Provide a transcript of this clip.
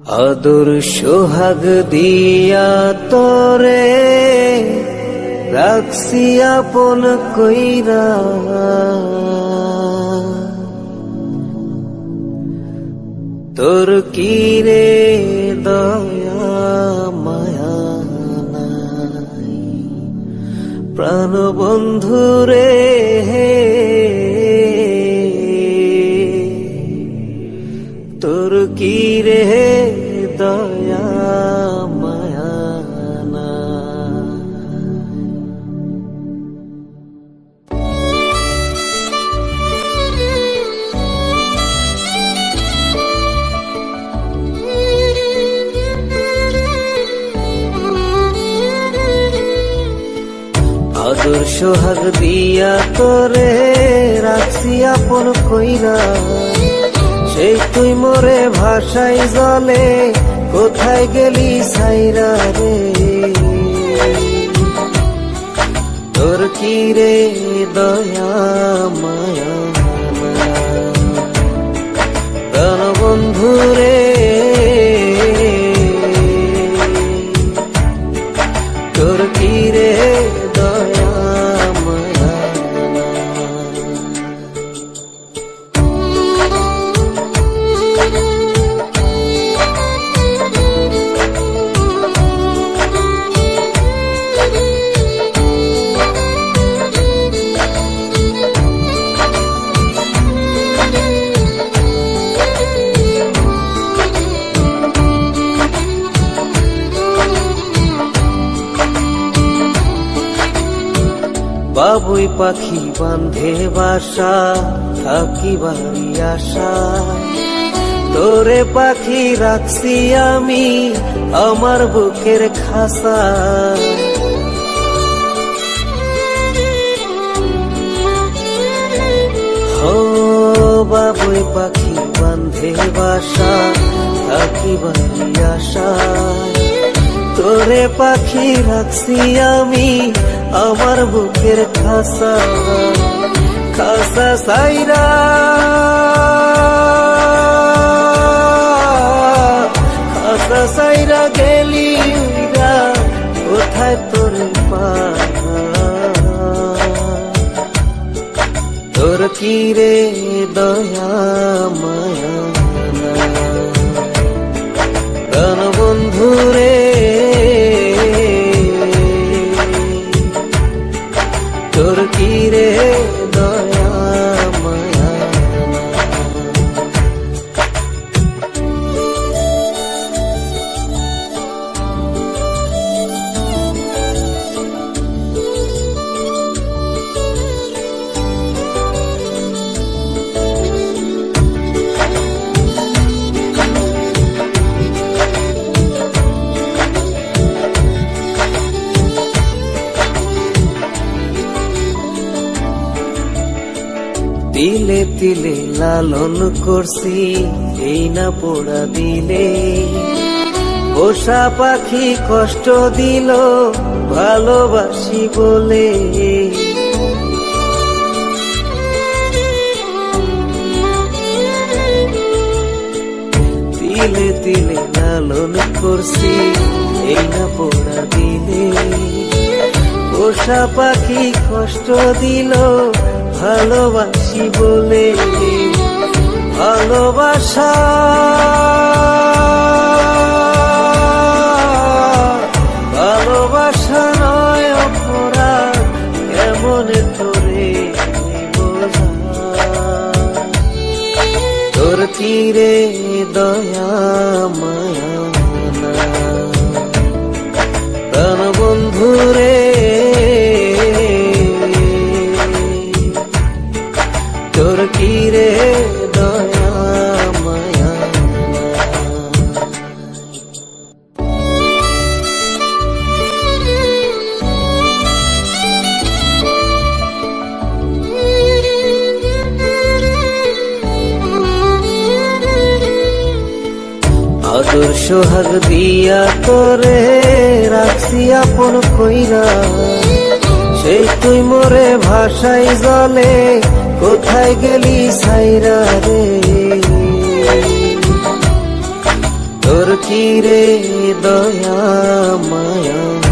আদর সোহাগ দিয়া তোরে রাখছি আপন কইরা, তোর কি রে দয়া মায়া নাই প্রাণ বন্ধু রে, তোর কি রে দয়া মায়া নাই। আদর সোহাগ দিয়া তোরে রাখছি আপন কইরা, সেই তুই মোরে ভাষাই জলে কোথায় গেলি সাইরা রে, তোর কি রে দয়া মায়া প্রাণ বন্ধু রে, তোর কি রে দয়া মায়া। বাবুই পাখি বান্ধে বাসা থাকি বাড়ি আশা, তোরে পাখি রাখছি আমি আমার বুকের খাসা, হো বাবুই পাখি বান্ধে বাসা থাকি বাড়ি আশা, তোরে পাখি রাখছি আমি আমার বুকের খাসা, খাসা সাইরা খাসা সাইরা গেলি উইরা কোথায় তোর পা, তোর কি রে দয়া মায়া প্রাণ বন্ধু রে, তোর কি রে দয়া মায়া। তিলে তিলে লালন করছি এই না পোড়া দিলে, পোষা পাখি কষ্ট দিল ভালোবাসি বলে, তিলে তিলে লালন করছি এই না পোড়া দিলে, পোষা পাখি কষ্ট দিল ভালোবাসি বলে, ভালোবাসা ভালোবাসা নয় অপরাধ কেমন তোরে বোঝা, তোর কি রে দয়া মায়া প্রাণ বন্ধু রে, তোর কি রে দয়া মায়া। আদর সোহাগ দিয়া তোরে রাখছি আপন কইরা, সেই তুই মোরে ভাষাই জলে কোথায় গেলি সাইরা রে, তোর কি রে দয়া মায়া